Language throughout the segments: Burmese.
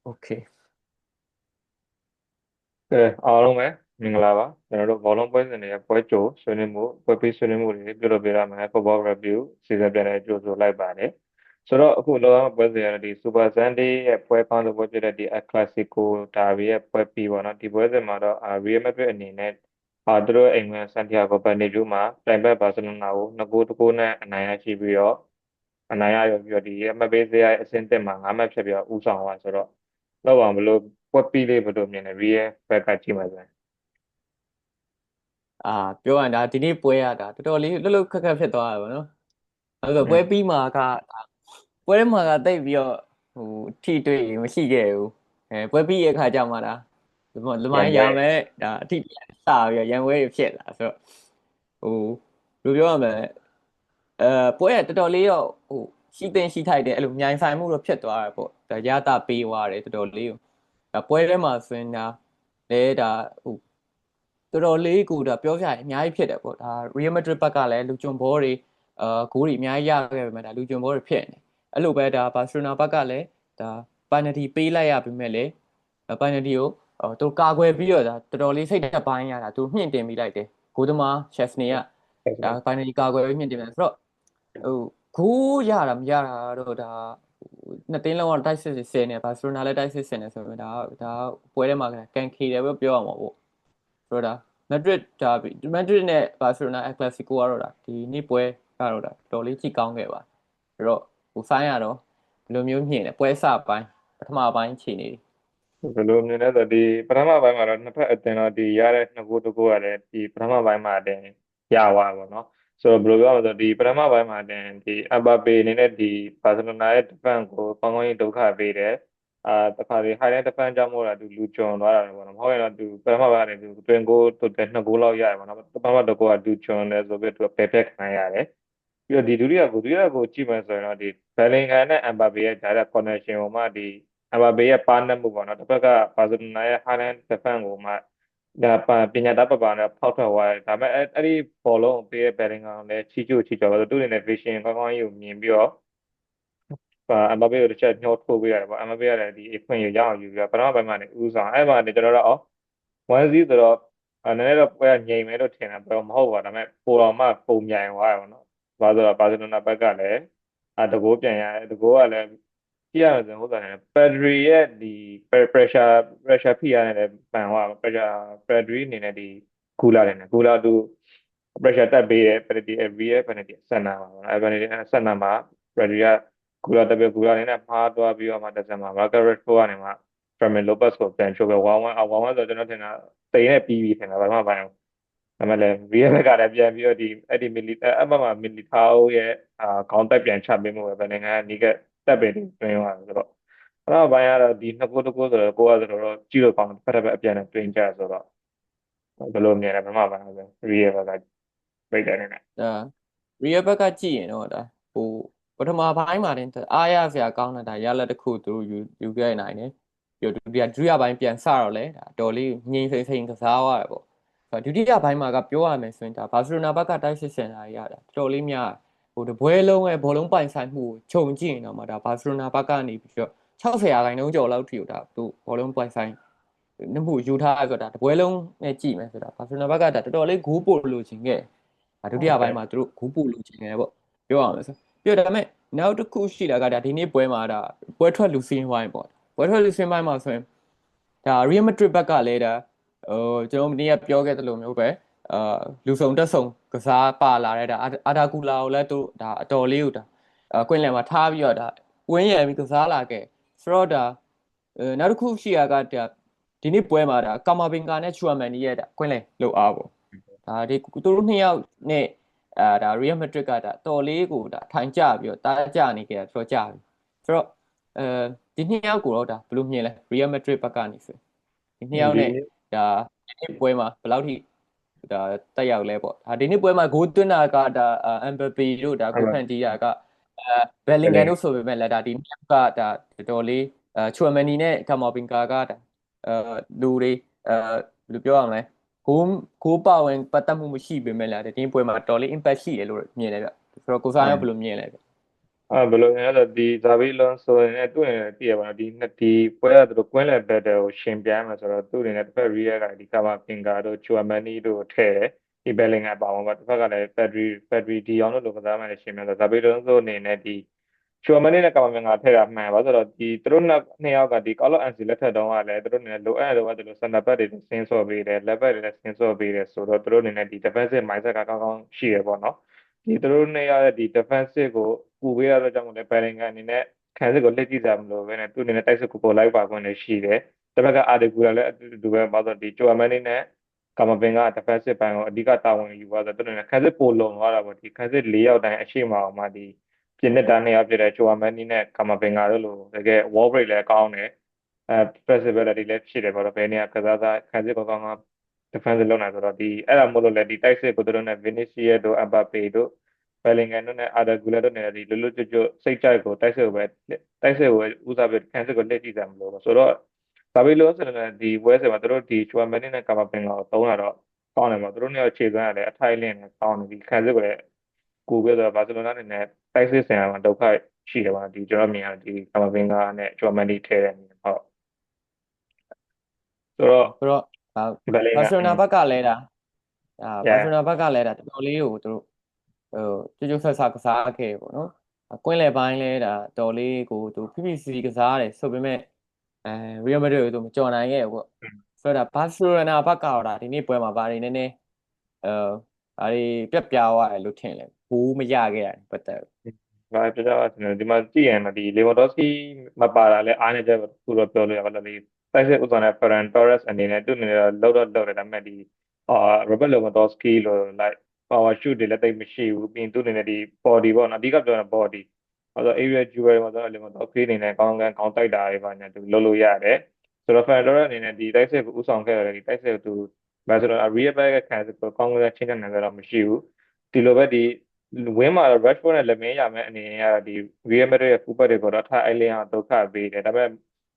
Okay အားလုံးပဲမင်္ဂလာပါကျွန်တော်တို့ဘောလုံးပွဲစဉ်တွေရဲ့ပွဲကြိုဆွေးနွေးမှုပွဲပြီးဆွေးနွေးမှုတွေပြုလုပ်ပေးရမယ် Football Review စီစဉ်ပြန်တဲ့ကြိုဆိုလိုက်ပါတယ်ဆိုတော့အခုလောကပွဲစဉ်ရတဲ့ဒီ Super Sunday ရဲ့ပွဲပေါင်းတဲ့ပွဲဖြစ်တဲ့ဒီ El Clasico ဒါရီရဲ့ပွဲပြီးပေါ့နော်ဒီပွဲစဉ်မှာတော့ Real Madrid အနေနဲ့သူတို့အိမ်ဝင် Santiago Bernabeu မှာတိုင်ဘက်ဘာစီလိုနာကို2-1နဲ့အနိုင်ရရှိပြီးတော့အနိုင်ရရပြီးတော့ဒီအမှတ်ပေးစရာအဆင့်တက်မှာ9မှတ်ဖြတ်ပြီးတော့ဦးဆောင်သွားဆိုတော့လောက်အောင်ဘလို့ပွက်ပြီးလေးဘလို့မြင်တယ် Real ဘက်ကကြည့်မှာဆိုရင်ပြောရရင်ဒါဒီနေ့ပွဲရတာတော်တော်လေးလှုပ်လှုပ်ခက်ခက်ဖြစ်သွားတာပေါ့နော်အဲ့อืတော့ပွဲมပြီးမှာကပွဲထဲမှာကတိတ်ပြီးတော့ဟိုထိတွေ့မရှိခဲ့ဘူးပွဲပြီးရဲ့အခါကျမှဒါလမိုင်းရရန်ပွဲမယ်ဒါအထိစပြီးတော့ရန်ပွဲတွေဖြစ်လာဆိုတော့ဟိုဘယ်လိုပြောရမလဲအဲပွဲကတော်တော်လေးတော့ရှိသိမ့်ရှိထိုက်တယ်အဲ့လိုမြိုင်ဆိုင်မှုတော့ဖြစ်သွားတာပေါ့ဒါရတာပေးသွားတယ်တော်တော်လေးကိုဒါပွဲထဲမှာဆိုရင်ဒါလဲဒါတော်တော်လေးကိုဒါပြောပြရင်အများကြီးဖြစ်တယ်ပေါ့ဒါ Real Madrid ဘက်ကလည်းလူကျွံဘောတွေဂိုးတွေအများကြီးရခဲ့ပေမဲ့ဒါလူကျွံဘောတွေဖြစ်နေအဲ့လိုပဲဒါ Barcelona ဘက်ကလည်းဒါ penalty ပေးလိုက်ရပေမဲ့လေ penalty ကိုသူကာကွယ်ပြီးတော့ဒါတော်တော်လေးစိတ်သက်ပိုင်းရတာသူမြင့်တင်ပြီးလိုက်တယ်ဂိုးသမား Chesney ကဒါ penalty ကာကွယ်ပြီးမြင့်တင်တယ်ဆိုတော့ဟိုဂိုးရတာမရတာတော့ဒါနှစ်တင်းလုံးကတိုက်စစ်စစ်ဆင်းနေဘာစီလိုနာလည်းတိုက်စစ်ဆင်းနေဆိုပေမဲ့ဒါပွဲထဲမှာကန်ခေတယ်ပဲပြောရမှာပေါ့ဆိုတော့ဒါမက်ဒရစ်ဒါမက်ဒရစ်နဲ့ဘာစီလိုနာအကလစီကိုကတော့ဒါဒီနေ့ပွဲကတော့ဒါတော်လေးကြည့်ကောင်းခဲ့ပါအဲ့တော့ဆိုင်းရတော့ဘယ်လိုမျိုးမြင်လဲပွဲစပိုင်းပထမပိုင်းခြေနေဘယ်လိုမြင်လဲဆိုတော့ဒီပထမပိုင်းမှာတော့နှစ်ဖက်အသင်းတော့ဒီရတဲ့နှစ်ကိုတကိုကလည်းဒီပထမပိုင်းမှာတင်ရသွားပါတော့ဆိုတော့ဘယ်လိုပြောရမလဲဆိုတော့ဒီပထမပိုင်းမှာတင်ဒီအဘပေအနေနဲ့ဒီဘာစီလိုနာရဲ့ defense ကိုကောင်းကောင်းကြီးဒုက္ခပေးတယ်တခါဒီ highlight defense ကြောင့်မို့လားသူလူကျွံသွားတာပေါ့နော်မဟုတ်ရင်တော့သူပထမပိုင်းကနေသူတွင်ကိုတွတဲ့နှစ်ကိုလောက်ရတယ်ပေါ့နော်ပထမတစ်ကိုကလူကျွံတယ်ဆိုပြီးသူပယ်ဖက်ခံရတယ်ပြီးတော့ဒီဒုတိယကိုကြည့်မယ်ဆိုရင်တော့ဒီဘယ်လင်ဂမ်နဲ့အမ်ဘာပေရဲ့ဂျာတဲ့ connection ကိုမှဒီအမ်ဘာပေရဲ့ပါနတ်မှုပေါ့နော်တစ်ဖက်ကဘာစီလိုနာရဲ့ Haaland defense ကိုမှဒါပညာတတ်ပပါနဲ့ဖောက်ထွက်သွားတယ်ဒါပေမဲ့အဲ့ဒီဘောလုံးကိုပေးရဲ့ဘယ်လင်ဂမ်လည်းချီကျိုးသူ့အနေနဲ့ vision ကောင်းကောင်းကြီးကိုမြင်ပြီးတော့အမ်ဘာပေကိုတစ်ချက်ညှိုးထိုးပေးရတယ်ပေါ့အမ်ဘာပေကလည်းဒီအခွင့်အရေးရအောင်ယူပြီးတော့ပထမပိုင်းမှာနေဦးဆောင်အဲ့မှာနေကျွန်တော်တို့1-0ဆိုတော့နည်းနည်းတော့ပွဲကငြိမ်မယ်လို့ထင်တာဘယ်တော့မဟုတ်ပါဒါပေမဲ့ပိုတော်မှပုံမြိုင်သွားတယ်ပေါ့နော်ဘာလို့လဲဆိုတော့ဘာစီလိုနာဘက်ကလည်းတကိုးပြန်ရတယ်တကိုးကလည်းကြည့်ရမယ်ဆိုရင်ဟုတ်တယ်ပက်ဒရီရဲ့ဒီ pressure ဖိရတဲ့လည်းပန်သွား pressure အနေနဲ့ဒီကူလာသူ pressure တက်ပေးတယ်ပက်ဒရီ every ရဲ့ penalty ဆက်နာပါပေါ့နော်အဲ penalty ဆက်နာမှာပက်ဒရီကကူလာအနေနဲ့မှားသွားပြီးတော့မှတစ်စက်မှာ Marcus Rashford ကနေမှ Fermin Lopez ကိုပြန်ချိုးပဲ1-1ဆိုတော့ကျွန်တော်ထင်တာတိမ်နဲ့ပြီးပြီထင်တာဘာမှမပိုင်းဘူးဒါပေမဲ့လည်း VF ကလည်းပြန်ပြီးတော့ဒီအဲ့ဒီမီလီအမမမီလီတာအိုရဲ့ခေါင်းတက်ပြန်ချပေးမှုပဲဘယ်နိုင်ငံနီးကတက်ပင်တွင်းသွားဆိုတော့အဲ့တော့ဘိုင်းကတော့ဒီနှစ်ကိုတကိုဆိုတော့ကိုကဆိုတော့ကြည့်လို့ကောင်းတယ်ဖက်ဖက်အပြန်နဲ့တွင်းကြဆိုတော့ဘယ်လိုမြင်လဲဘာမှမပိုင်းဘူး VF ကပြိတ်တယ်နေဒါ Real ဘက်ကကြည့်ရင်တော့ဒါဟိုပထမပိုင်းမှာတင်အားရစရာကောင်းတာဒါရလက်တစ်ခုသူတို့ယူခဲ့နိုင်တယ်ပြီးတော့ဒုတိယပိုင်းပြန်စတော့လဲဒါတော်လေးငြိမ်စိမ့်စိမ့်ကစားသွားတယ်ပေါ့ဒုတိယပိုင်းမှာကပြောရမယ်ဆိုရင်ဒါဘာစီလိုနာဘက်ကတိုက်စစ်ဆင်တာရတာတော်တော်လေးများတပွဲလုံးရဲ့ဘောလုံးပိုင်ဆိုင်မှုကိုခြုံကြည့်ရင်တော့မှဒါဘာစီလိုနာဘက်ကနေပြီးတော့60%ကျော်လောက်ထိကိုဒါသူဘောလုံးပိုင်ဆိုင်နှမှုယူထားဆိုတာတပွဲလုံးနဲ့ကြည့်မယ်ဆိုတာဘာစီလိုနာဘက်ကဒါတော်တော်လေးဂိုးပို့လို့ချင်ခဲ့ဒုတိယပိုင်းမှာသူတို့ဂူးပူလို့ချင်တယ်ပေါ့ပြောရမယ်ဆိုပြီးတော့ဒါပေမဲ့နောက်တစ်ခုရှိတာကဒါဒီနေ့ပွဲမှာဒါပွဲထွက်လူစင်းဝိုင်းပေါ့ပွဲထွက်လူစင်းဝိုင်းမှာဆိုရင်ဒါ Real Madrid ဘက်ကလည်းဒါကျွန်တော်မနေ့ကပြောခဲ့သလိုမျိုးပဲလူစုံတက်စုံကစားပါလာတဲ့ဒါအာဒါကူလာကိုလည်းသူဒါအတော်လေးကိုဒါကွင်းလယ်မှာထားပြီးတော့ဒါဝင်းရံပြီးကစားလာခဲ့ဆိုတော့ဒါနောက်တစ်ခုရှိတာကဒါဒီနေ့ပွဲမှာဒါကာမာဘင်ကာနဲ့ချူအမန်နီရဲ့ဒါကွင်းလယ်လှုပ်အားပေါ့ဒါဒီသူတို့နှစ်ယောက်နဲ့ဒါ Real Madrid ကဒါတော်လေးကိုဒါထိုင်ကြပြီးတော့တားကြနေကြတော့ကြပြီဆိုတော့ဒီနှစ်ယောက်ကိုတော့ဒါဘယ်လိုမြင်လဲ Real Madrid ဘက်ကနေဆိုဒီနှစ်ယောက်ဒီနဲ့ဒါဒီနေ့ပွဲမှာဘယ်လောက်ထိဒါတက်ရောက်လဲပေါ့ဒါဒီနေ့ပွဲမှာဂိုးသွင်းတာကဒါအမ်ဘပီတို့ဒါဂိုးဖန်တီးတာကဘယ်လင်ဂန်တို့ဆိုပေမဲ့လည်းဒါဒီနှစ်ယောက်ကဒါတော်တော်လေးချူအမန်နီနဲ့ကာမော်ဘင်ကာကဒါလူတွေဘယ်လိုပြောရမလဲဂိုးဂိုးပါဝင်ပတ်သက်မှုမရှိပေမဲ့လည်းဒီပွဲမှာတော်လေး impact ရှိတယ်လို့မြင်တယ်ဗျဆိုတော့ကိုစားရောဘယ်လိုမြင်လဲဗျ ဘယ်လိုလဲဆိုတော့ဒီဇာဗီလွန်ဆိုရင်သူ့အနေနဲ့တည်ရပါတော့ဒီပွဲကသူတို့ကွင်းလည်ဘက်တယ်ကိုရှင်ပြိုင်မှာဆိုတော့သူ့အနေနဲ့တစ်ဖက်ရီးယားကဒီကာမာပင်ကာတို့ချူအမန်နီတို့ထည့်တယ်ဒီဘယ်လင်ဂမ်ပါဝင်ပါတစ်ဖက်ကလည်းဖက်ဒရီဒီအောင်တို့လိုကစားမှလည်းရှင်ပြိုင်ဆိုတော့ဇာဗီလွန်ဆိုအနေနဲ့ဒီချူအမန်နီနဲ့ကာမာပင်ကာထည့်တာမှန်ပါဆိုတော့ဒီသူတို့နှစ်ယောက်ကဒီကာလော့အန်စီလက်ထက်တုန်းကလည်းသူတို့အနေနဲ့လိုအပ်တယ်လို့စန်တာဘက်တွေဆင်းဆော့ပေးတယ်လက်ဘက်တွေလည်းဆင်းဆော့ပေးတယ်ဆိုတော့သူတို့အနေနဲ့ဒီ defensive mindset ကကောင်းကောင်းရှိရပေါ့နော် ဒီသူတို့နှစ်ယောက်ရဲ့ဒီ defensive ကိုကူပေးရတော့ကြောင့်မို့လဲ Bellingham အနေနဲ့ခံစစ်ကိုလှည့်ကြည့်ကြမလို့ပဲနဲ့သူအနေနဲ့တိုက်စစ်ကိုလိုက်ပါခွင့်လည်းရှိတယ်။တစ်ဖက်ကအာဒီဂူလာလည်းအတူတူပဲပါတော့ဒီဂျိုအမန်နီနဲ့ကာမပင်က defensive ဘိုင်းကိုအဓိကတာဝန်ယူပါဆိုတော့သူအနေနဲ့ခံစစ်ပိုလုံသွားတာပေါ့ဒီခံစစ်၄ယောက်တိုင်းအရှိမအောင်မှဒီပြင်နစ်တာနှစ်ယောက်ဖြစ်တဲ့ဂျိုအမန်နီနဲ့ကာမပင်ကတို့လိုတကယ် wall break လည်းကောင်းတယ်flexibility လည်းဖြစ်တယ်ပေါ့တော့ဘယ်နေရာကစားစားခံစစ်ကိုကောင်းကောင်း defense လုပ်နိုင်ဆိုတော့ဒီအဲ့ဒါမို့လို့လည်းဒီတိုက်စစ်ကိုသူတို့နဲ့ Vinicius တို့ Mbappe တို့ Bellingham တို့နဲ့ Arda Güler တို့နဲ့ဒီလွတ်လွတ်ကျွတ်ကျွတ်စိတ်ကြိုက်ကိုတိုက်စစ်ကိုဦးစားပေးခံစစ်ကိုလက်ကြည့်ကြမလို့ဆိုတော့ဒါပေလို့ဆိုတော့ဒီပွဲစဉ်မှာသူတို့ဒီ Chouameni နဲ့ Camavinga ကိုသုံးလာတော့ကောင်းတယ်ပေါ့သူတို့เนี่ยခြေစွမ်းရတယ်အထိုက်လင့်နဲ့ကောင်းတယ်ဒီခံစစ်ကိုလည်းကူပြီးတော့ဘာစီလိုနာအနေနဲ့တိုက်စစ်ဆင်ရမှာဒုက္ခရှိတယ်ပေါ့ဒီကျွန်တော်မြင်ရဒီ Camavinga နဲ့ Chouameni ထည့်တယ်ဟုတ်ဆိုတော့ဆိုတော့ဘာ Bellingham Barcelona ဘက်ကလည်းဒါဘာစီ yeah လိုနာဘက်ကလည်းဒါတော်တော်လေးကိုသူတို့ကျွတ်ကျွတ်ဆက်ဆက်ကစားခဲ့ပေါ့နော်ကွင်းလယ်ပိုင်းလဲဒါတော်လေးကိုသူဖိဖိစီစီကစားတယ်ဆိုပေမဲ့ရီယယ်မက်ဒရစ်ကိုသူမကြော်နိုင်ခဲ့ဘူးပေါ့ဆိုတော့ဒါဘာစီလိုနာဘက်ကတော့ဒါဒီနေ့ပွဲမှာဘာတွေနည်းနည်းဘာတွေပြက်ပြားသွားတယ်လို့ထင်လဲဘူးမရခဲ့ရတယ်ပတ်သက်ဘာပြကြပါစနေဒီမှာကြည့်ရင်ဒီလေဝန်ဒေါစကီမပါတာလဲအားနေချက်သူတော့ပြောလို့ရပါလို့ဒီတိုက်စစ်ဥဆောင်တဲ့ Ferran Torres အနေနဲ့သူ့အနေနဲ့လောက်တော့လောက်တယ်ဒါပေမဲ့ဒီRobert Lewandowski လို့ like power shoot တွေလည်းတိတ်မရှိဘူးပြီးရင်သူ့အနေနဲ့ဒီ body ပေါ့နော်အဓိကပြောတာ body အဲဆို area jewel မှာဆိုတော့ Lewandowski အနေနဲ့ကောင်းတိုက်တာတွေပါညာသူလုပ်လို့ရတယ်ဆိုတော့ Ferran Torres အနေနဲ့ဒီတိုက်စစ်ကိုဥဆောင်ခဲ့ရတယ်ဒီတိုက်စစ်ကိုသူဘာဆိုတော့ real back ကခံစစ်ကိုကောင်းကောင်းချင်းတဲ့နိုင်တော့မရှိဘူးဒီလိုပဲဒီဝင်းမှာတော့ Rashford နဲ့လက်မင်းရမယ်အနေနဲ့ကဒီ Real Madrid ရဲ့ Cooper တွေကိုတော့ထားအိုင်လင်းအောင်ဒုက္ခပေးတယ်ဒါပေမဲ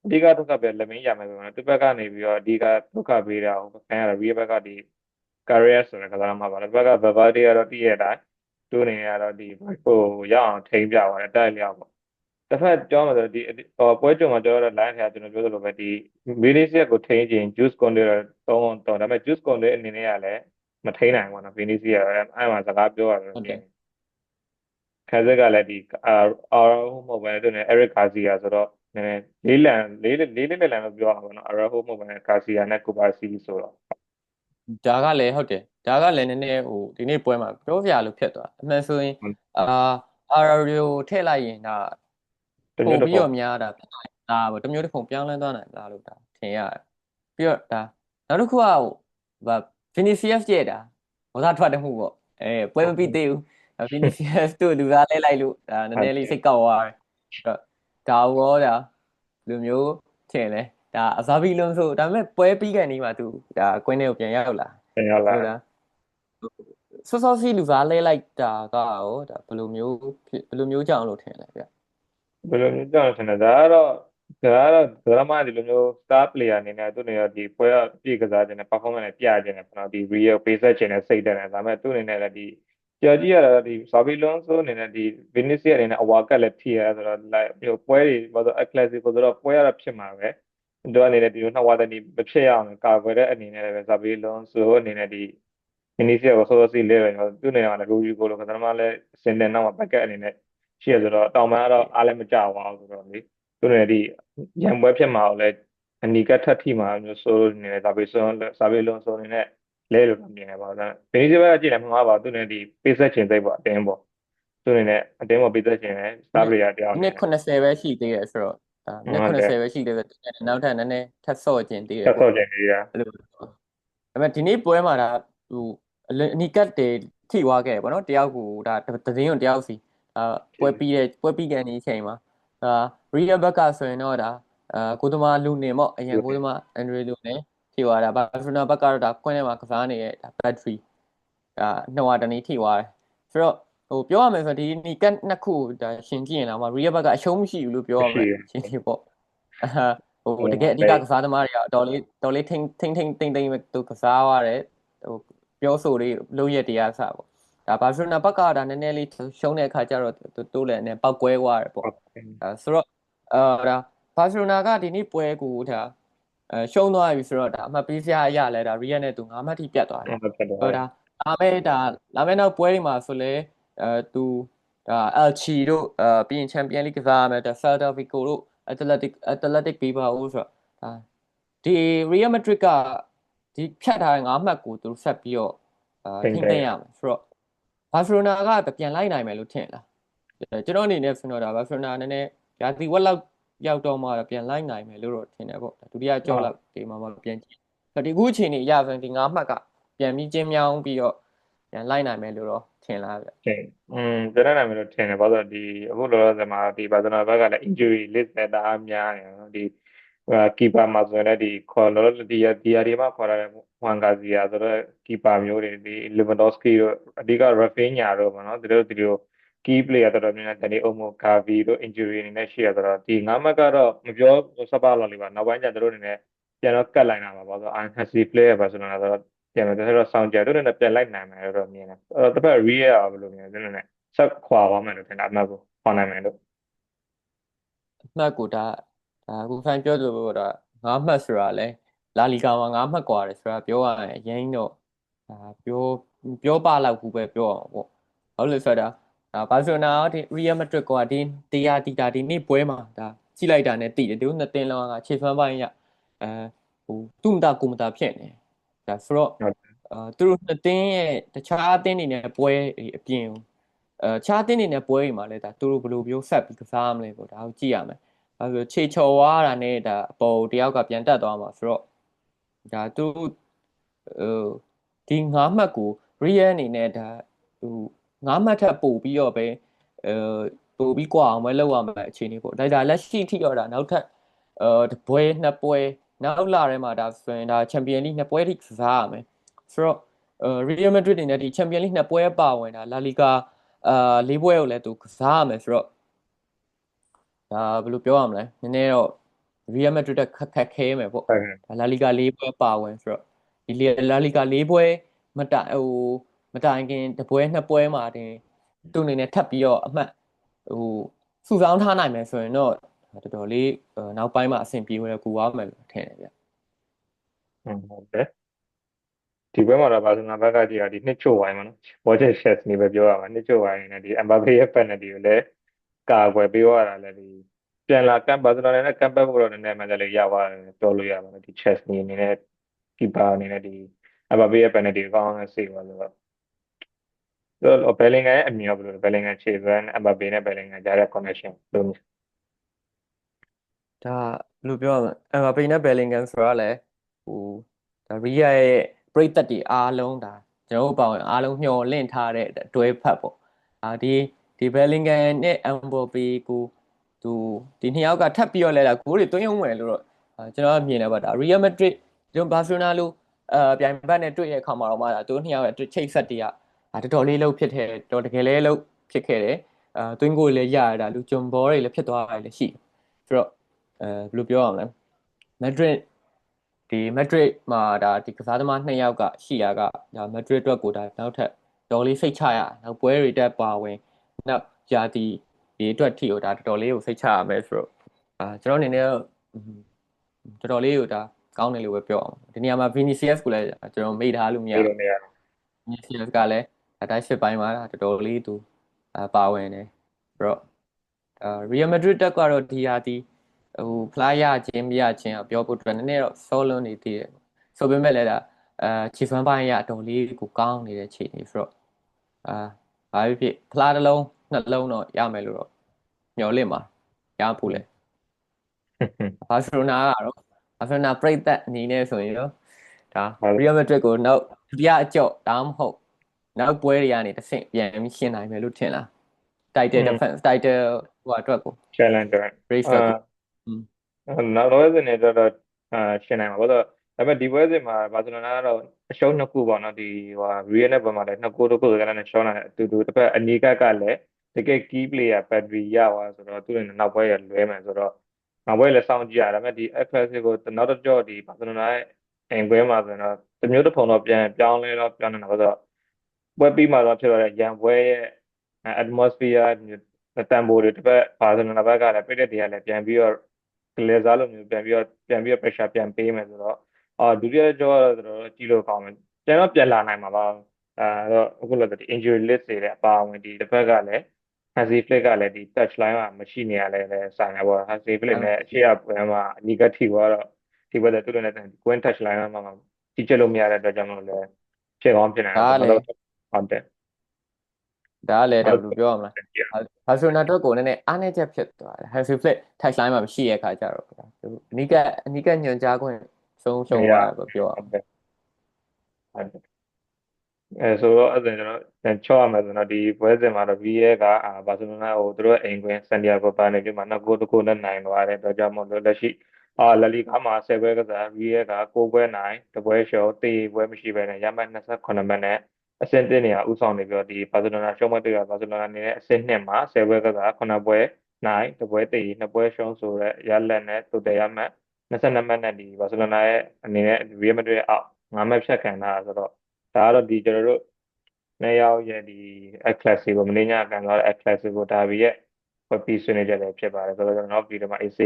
့အဓိကဒုက္ခပေးလက်မင်းရမယ်ဆိုတော့သူ့ဘက်ကနေပြီးတော့အဓိကဒုက္ခပေးတာဟိုခံရတာ Real ဘက်ကဒီ career ဆိုတဲ့ကစားမှာပါတော့ဘက်က Valverde ကတော့တည့်ရတိုင်းသူ့အနေနဲ့ကတော့ဒီ Rashford ကိုရအောင်ထိန်းပြပါတယ်တိုက်လျောက်ပေါ့တစ်ဖက်ပြောမှာဆိုဒီပွဲကြုံမှာကျွန်တော်တို့ line ထဲကကျွန်တော်ပြောသလိုပဲဒီ Vinicius ကိုထိန်းခြင်း Juice Conde တော့တော့ဒါပေမဲ့ Juice Conde အနေနဲ့ကလည်းမထိန်းနိုင်ဘူးနော် Vinicius အဲ့မှာစကားပြောရတယ်ဟုတ်တယ်ခန်းဆက်ကလည်းဒီအာရာဟိုမဟုတ်ဘဲသူနဲ့ Eric Garcia ဆိုတော့နည်းနည်းလေးလံလေးလံလို့ပြောအောင်ပေါ့နော်အာရာဟိုမဟုတ်ဘဲ Garcia နဲ့ Kovacic ဆိုတော့ဒါကလည်းဟုတ်တယ်ဒါကလည်းနည်းနည်းဟိုဒီနေ့ပွဲမှာပြောစရာလို့ဖြစ်သွားအမှန်ဆိုရင်အာအာရာရီယိုထည့်လိုက်ရင်ဒါတပို့မျိုးတစ်ပုံပြီးတော့များတာဒါပေါ့တမျိုးတစ်ပုံပြောင်းလဲသွားနိုင်လားလို့ဒါထင်ရတယ်ပြီးတော့ဒါနောက်တစ်ခုကဟိုဗာ Vinicius ရဲ့ဒါဟိုသားထွက်တယ်မှုပေါ့ပွဲမပြီးသေးဘူး Vinicius တို့လူသားလဲလိုက်လို့ဒါနည်းနည်းလေးစိတ်ကောက်သွားတယ်ဒါရောဒါလူမျိုးထင်လဲဒါအဇာဘီလွန်ဆိုဒါပေမဲ့ပွဲပြီးကန်ဒီမှာသူဒါကွင်းထဲကိုပြန်ရောက်လာပြန်ရောက်လာစောစောစီးလူစားလဲလိုက်တာကရောဒါဘယ်လိုမျိုးကြောင်လို့ထင်လဲဗျဘယ်လိုမျိုးကြောင့်ဆင်တယ်ဒါကတော့ဒရမာဒီလိုမျိုး star player အနေနဲ့သူ့အနေနဲ့ဒီပွဲအပြည့်ကစားခြင်းနဲ့ performance နဲ့ပြခြင်းနဲ့ပေါ့နော်ဒီ real ပေးဆက်ခြင်းနဲ့စိတ်တက်တယ်ဒါပေမဲ့သူ့အနေနဲ့လည်းဒီကြာကြည့်ရတာဒီဇာဘီလွန်ဆိုအနေနဲ့ဒီ Vinicius အနေနဲ့အဝါကက်လည်းထိရဆိုတော့ like ပွဲတွေဘာလို့ classico ဆိုတော့ပွဲရတာဖြစ်မှာပဲသူအနေနဲ့ဒီလိုနှစ်ဝါတည်းမဖြစ်ရအောင်ကာကွယ်တဲ့အနေနဲ့လည်းဇာဘီလွန်ဆိုအနေနဲ့ဒီ Vinicius ကိုစောစောစီးလဲတယ်သူ့အနေနဲ့လည်း Rodrigo လို့ကစားသမားလည်းစင်တဲ့နောက်မှာ backup အနေနဲ့ရှိရဆိုတော့တောင်ပန်းကတော့အားလည်းမကြောက်ပါဘူးဆိုတော့လေသူ့အနေနဲ့ဒီရန်ပွဲဖြစ်မှာလည်းအနီကထပ်ထိမှာမျိုးဆိုလို့နေတယ်ဇာဘီလွန်ဆိုအနေနဲ့လဲလို့မြင်နေပါတော့ဘယ်နည်းပဲကြည့်လည်းမမှားပါသူ့အနေနဲ့ဒီပေးဆက်ခြင်းသိပ်ပေါ့အတင်းပေါ့သူ့အနေနဲ့အတင်းပေါ့ပေးဆက်ခြင်းနဲ့ star player တယောက်အနေနှစ်နဲ့80ပဲရှိသေးတယ်ဆိုတော့နှစ်80ပဲရှိသေးတယ်နောက်ထပ်နည်းနည်းထပ်ဆော့ခြင်းသေးတယ်ဆက်ပေါ့ဆော့ခြင်းလေးရအဲ့လိုဒါပေမဲ့ဒီနေ့ပွဲမှာဒါဟိုအနီကတ်တွေထိသွားခဲ့ပေါ့နော်တယောက်ကိုဒါသတင်းကိုတယောက်စီပွဲပြီးကန်ဒီအချိန်မှာရီယယ်ဘက်ကဆိုရင်တော့ဒါကိုသမားလူနေပေါ့အရင်ကိုသမားအန်ဒရီလူနေထိသွားတာဘာဖရိုနာဘက်ကတော့ဒါကွင်းထဲမှာကစားနေတဲ့ဒါဘက်ထရီနှဝတနီထိသွားတယ်ဆိုတော့ဟိုပြောရမယ်ဆိုဒီနီကတ်နှစ်ခုဒါရှင်ကြည့်ရင်တော့ရီယယ်ဘက်ကအရှုံးမရှိဘူးလို့ပြောရမယ်ရှင်ဒီပေါ့ဟိုတကယ်အဓိကကစားသမားတွေကတော်လေးထိန်းသိမ်းသူကစားရတယ်ဟိုပြောဆိုလေးလုံးရက်တရားစပေါ့ ဒါဘာလို့နာဘက်ကဒါနည်းနည်းလေးရှုံးတဲ့အခါကျတော့တိုးလည်းနည်းပောက်ကွဲသွားတယ်ပေါ့ဆိုတော့ဒါဘာစီလိုနာကဒီနေ့ပွဲကိုဒါရှုံးသွားပြီဆိုတော့ဒါအမှတ်ပေးစရာအရလဲဒါရီယယ်နဲ့သူ9မှတ်ထိပြတ်သွားတယ်ဆိုတော့ဒါလာမယ့်နောက်ပွဲတွေမှာဆိုလဲသူဒါအယ်ချီတို့ပြီးရင်ချန်ပီယံလိကစားရမယ်ဒါဆယ်တာဗီကိုတို့အက်တလက်တစ်ဘီဘာအိုဆိုတော့ဒါဒီရီယယ်မက်ဒရစ်ကဒီဖြတ်ထားတဲ့9မှတ်ကိုသူဆက်ပြီးတော့ထိမ့်သိမ်းရမယ်ဆိုတော့ဘာစီလိုနာကပြန်လိုက်နိုင်မယ်လို့ထင်လားကျွန်တော်အနေနဲ့ဆိုတော့ဒါဘာစီလိုနာနည်းနည်းရာသီဝက်လောက်ရောက်တော့မှပြန်လိုက်နိုင်မယ်လို့တော့ထင်တယ်ပေါ့ဒုတိယကြော့လောက်ဒီမှာပြန်ကြည့်ဒီခုအချိန်ကြီးရဆိုရင်ဒီ9မှတ်ကပြန်ပြီးကျင်းမြောင်းပြီးတော့ပြန်လိုက်နိုင်မယ်လို့တော့ထင်လားဗျပြန်နိုင်မယ်လို့ထင်တယ်ဘာလို့ဒီအခုလောလောဆယ်မှာဒီဘာသာနာဘက်ကလည်း injury list နဲ့တအားများနေနော်ဒီကီပါမှာဆိုရင်ဒီခေါ်လို့ဒီတွေမှာခေါ်ရတဲ့ဟွန်ဂါဇီယာဆိုတော့ကီပါမျိုးတွေဒီလီဗန်ဒေါစကီတို့အဓိကရာဖင်းညာတို့ပေါ့နော်သူတို့ key player တော်တော်များများတနေ့အုံမိုကာဗီတို့ injury အနေနဲ့ရှိရဆိုတော့ဒီ9မှတ်ကတော့မပြောစပါလောက်လေးပါနောက်ပိုင်းကျသူတို့အနေနဲ့ပြန်တော့ကတ်လိုက်နိုင်မှာပေါ့ဆိုတော့ unhealthy player ပါဆိုတော့ပြန်တော့တော်တော်ဆောင်းကြတို့နဲ့ပြန်လိုက်နိုင်မယ်လို့မြင်တယ်တစ်ဖက် real ဘယ်လိုမြင်လဲနည်းဆက်ခွာသွားမယ်လို့ထင်တာအမှတ်ကိုခေါ်နိုင်မယ်လို့အမှတ်ကိုဒါအခုဖိုင်ပြောလို့ပေါ့ဒါ9မှတ်ဆိုတာလဲလာလီဂါမှာ9မှတ်กว่าတယ်ဆိုတာပြောရရင်အရင်တော့ဒါပြောပါလောက်ဘူးပဲပြောအောင်ပေါ့ဟုတ်လို့ဆိုတော့ဘာစီလိုနာဒီရီယယ်မက်ဒရစ်ကဒီတရားတီတာဒီနေ့ပွဲမှာဒါကြည့်လိုက်တာနဲ့တည်တယ်သူနှစ်တင်းလောကခြေစွမ်းပိုင်းရဟိုသူ့မတာကိုမတာဖြစ်နေဒါဆိုတော့သူတို့နှစ်တင်းရဲ့တခြားအသင်းတွေနဲ့ပွဲအပြင်ခြားအသင်းတွေနဲ့ပွဲတွေမှာလဲဒါသူတို့ဘယ်လိုမျိုးဆက်ပြီးကစားမလဲပေါ့ဒါကိုကြည့်ရမယ်ဘာလို့ခြေချော်သွားတာနဲ့ဒါအပေါ်တယောက်ကပြန်တက်သွားမှာဆိုတော့ဒါသူဒီ9မှတ်ကိုရီယယ်အနေနဲ့ဒါဟို9မှတ်ထပ်ပို့ပြီးတော့ပဲပို့ပြီးကွာအောင်ပဲလုပ်ရမယ်အခြေအနေပေါ့ဒါလက်ရှိထိတော့ဒါနောက်ထပ်တစ်ပွဲနှစ်ပွဲနောက်လာထဲမှာဒါဆိုရင်ဒါချန်ပီယံလိနှစ်ပွဲထိကစားရမယ်ဆိုတော့ရီယယ်မက်ဒရစ်အနေနဲ့ဒီချန်ပီယံလိနှစ်ပွဲပါဝင်တာလာလီဂါ၄ပွဲကိုလည်းသူကစားရမယ်ဆိုတော့ဒါဘယ်လိုပြောရမလဲနည်းနည်းတော့ရီယယ်မက်ဒရစ်ခက်ခဲမယ်ပေါ့ဒါလာလီဂါ၄ပွဲပါဝင်ဆိုတော့ဒီလာလီဂါ၄ပွဲမတိုင်ခင်တစ်ပွဲနှစ်ပွဲမှာတင်သူ့အနေနဲ့ထပ်ပြီးတော့အမှတ်စုဆောင်းထားနိုင်မယ်ဆိုရင်တော့တော်တော်လေးနောက်ပိုင်းမှာအဆင်ပြေမယ်ကူသွားမယ်လို့ထင်တယ်ဗျဟုတ်တယ်ဒီဘက်မှာတော့ဘာသာနာဘက်ကကြည့်ရဒီနှစ်ချို့ဝိုင်းမှာနော် budget shares နေပဲပြောရမှာနှစ်ချို့ဝိုင်းနေဒီ Mbappe ရဲ့ penalty ကိုလည်းကာကွယ်ပေးရတာလည်းဒီပြန်လာကမ်ဘာသာနာနဲ့ကမ်ဘက်ဖို့တော့နည်းနည်းမှလည်းရသွားတယ်ပြောလို့ရပါတယ်ဒီ chess အနေနဲ့ keeper အနေနဲ့ဒီ Mbappe ရဲ့ penalty ကိုကောင်းအောင်ဆေးပါလို့တော့ဘယ်လင်ဂမ်ရဲ့အမြင်ဘယ်လိုဘယ်လင်ဂမ်ခြေစွမ်း Mbappe နဲ့ဘယ်လင်ဂမ်ကြားတဲ့ connection လို့ဒါဘယ်လိုပြောရမလဲMbappe နဲ့ Bellingham ဆိုတာလည်းဟိုဒါရီယာရဲ့ပရိသတ်တွေအားလုံးဒါကျွန်တော်တို့ပေါ့အားလုံးမျှော်လင့်ထားတဲ့တွဲဖက်ပေါ့ဒီ Bellingham နဲ့ Mbappe ကိုသူဒီနှစ်ယောက်ကထပ်ပြီးတော့လဲတာဂိုးတွေသွင်းအောင်မယ်လို့တော့ကျွန်တော်မြင်တယ်ပါဒါ Real Madrid ကျွန်တော်ဘာစီလိုနာလို့ပြိုင်ဘက်နဲ့တွေ့ရတဲ့အခါမှာတော့မှဒါသူတို့နှစ်ယောက်ရဲ့ချိတ်ဆက်တွေကတော်တော်လေးလှုပ်ဖြစ်တယ်တော်တကယ်လေးလှုပ်ဖြစ်ခဲ့တယ်သွင်းဂိုးတွေလည်းရရတာလူဂျွန်ဘောတွေလည်းဖြစ်သွားတယ်လည်းရှိဆိုတော့ဘယ်လိုပြောရမလဲမက်ဒရစ်မှာဒါဒီကစားသမား2ယောက်ကရှိရကဒါမက်ဒရစ်အတွက်ကိုဒါနောက်ထပ်တော်လေးစိတ်ချရနောက်ပွဲတွေတက်ပါဝင်နောက်ယာတီဒီအတွက်ထိကိုဒါတော်တော်လေးကိုစိတ်ချရမယ်ဆိုတော့ကျွန်တော်အနေနဲ့တော်တော်လေးကိုဒါကောင်းတယ်လို့ပဲပြောအောင်ဒီနေရာမှာ Vinicius ကိုလည်းကျွန်တော်မေ့ထားလို့မရဘူး Vinicius ကလည်းတိုက်စစ်ပိုင်းမှာတော်တော်လေးသူပါဝင်တယ်ဆိုတော့Real Madrid တက်ကတော့ဒီဟာဒီဖလားရခြင်းမရခြင်းပြောဖို့အတွက်နည်းနည်းတော့စောလွန်းနေသေးတယ်ဆိုပေမဲ့လည်းဒါခြေစွမ်းပိုင်းရအတော်လေးကိုကောင်းနေတဲ့ခြေနေဆိုတော့ဘာဖြစ်ဖလားတစ်လုံးနှလုံးတော့ရမယ်လို့တော့မျှော်လင့်ပါရဖို့လဲဘာစီလိုနာကတော့ဘာစီလိုနာပြိသက်အနေနဲ့ဆိုရင်တော့ဒါ Real Madrid ကိုနောက်ဒုတိယအကြော့ဒါမှမဟုတ်နောက်ပွဲတွေကနေတစ်ဆင့်ပြန်ပြီးရှင်းနိုင်မယ်လို့ထင်လား title defense title ဟိုအတွက်ကို challenger race နောက်တော့စနေတော့ရှင်းနိုင်မှာဘာလို့ဒါပေမဲ့ဒီပွဲစဉ်မှာဘာစီလိုနာကတော့အရှုံးနှစ်ခုပေါ့နော်ဒီရီယယ်နဲ့ဘက်မှာလည်းနှစ်ခုတစ်ခုဆိုတော့လည်းရှုံးတယ်အတူတူတစ်ဖက်အနီးကလည်းတကယ် key player battery ရသွားဆိုတော့သူ့ရဲ့နောက်ပွဲရလွဲမယ်ဆိုတော့နောက်ပွဲလည်းစောင့်ကြည့်ရဒါပေမဲ့ဒီ Clasico ကိုနောက်တော့ကြော့ဒီဘာစီလိုနာရဲ့အိမ်ပွဲမှာဆိုတော့တမျိုးတစ်ဖုံတော့ပြန်ပြောင်းလဲတော့ပြောင်းနေတာဆိုတော့ ပွဲပြီးမှတော့ဖြစ်သွားတဲ့ရန်ပွဲရဲ့ atmosphere တန်ဖိုးတွေတစ်ဖက်ဘာစီလိုနာဘက်ကလည်းပြည့်တဲ့တရားလည်းပြန်ပြီးတော့ကလေးစားလို့မျိုးပြန်ပြီးတော့ pressure ပြန်ပေးမယ်ဆိုတော့ဒုတိယကြောကတော့တော်တော်ကြည့်လို့ကောင်းတယ်ပြန်တော့ပြန်လာနိုင်မှာပါတော့အခုလို့ဒီ injury list တွေလည်းအပါအဝင်ဒီတစ်ဖက်ကလည်း Hansi Flick ကလည်းဒီ touch line မှာမရှိနေရလဲဆိုင်ရပါတော့ Hansi Flick နဲ့အရှိရပွဲမှာအနီးကပ်ထိသွားတော့ဒီဘက်သူတို့နဲ့ Queen touch line မှာကြီးချက်လို့မရတဲ့အတွက်ကြောင့်မလို့လည်းဖြစ်ကောင်းဖြစ်နိုင်တယ်ကျွန်တော်တို့ဟုတ်တယ်ဒါကလည်းဟုတ်တော့ဘယ်လိုပြောရမလဲဘာဆိုနာတော့ကိုနည်းနည်းအားနည်းချက်ဖြစ်သွားတယ် Hansi Flick touch line မှာမရှိတဲ့အခါကျတော့သူအနီးကညွန်ကြားခွင့်ဆုံးသွားတယ်ပြောရအောင်တယ်ဆိုတော့အဲ့ဒါကျွန်တော်ချော့ရမယ်ဆိုတော့ဒီပွဲစဉ်မှာတော့ VA ကဘာစီလိုနာဟိုသူတို့အိမ်ကွင်းဆန်တီယာဂိုဘာနေပြမှာ2 ဂိုးနဲ့နိုင်သွားတဲ့အတွက်ကြောင့်မို့လို့လက်ရှိလာလီဂါမှာ10ပွဲကစား VA က9ပွဲနိုင်တပွဲရှော့တေးပွဲမရှိဘဲနဲ့ရမှတ်28မှတ်နဲ့အဆင့်1နေရာဥဆောင်နေပြီးတော့ဒီဘာစီလိုနာရှုံးမှတ်တွေကဘာစီလိုနာအနေနဲ့အဆင့်2မှာ10ပွဲကစား9ပွဲနိုင်တပွဲတေး2ပွဲရှုံးဆိုတော့ရလက်နဲ့တိုတယ်ရမှတ်22မှတ်နဲ့ဒီဘာစီလိုနာရဲ့အနေနဲ့ Real Madrid ရဲ့အောက်9မှတ်ဖြတ်ခံတာဆိုတော့ဒါကတော့ဒီကျွန်တော်တို့နှစ်ယောက်ရဲ့ဒီ Classico မင်းညကန်သွားတဲ့ Classico ဒါဘီရဲ့ဝက်ပြီးဆွေးနွေးကြတယ်ဖြစ်ပါတယ်ဆိုတော့ကျွန်တော်ဗီဒီယိုမှာ AC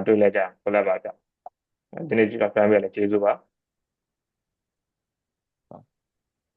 တွေ့လိုက်ကြဘယ်လိုပါကြဒီနေ့ကြည့်တော့ပြန်ပြလဲကျေးဇူးပါ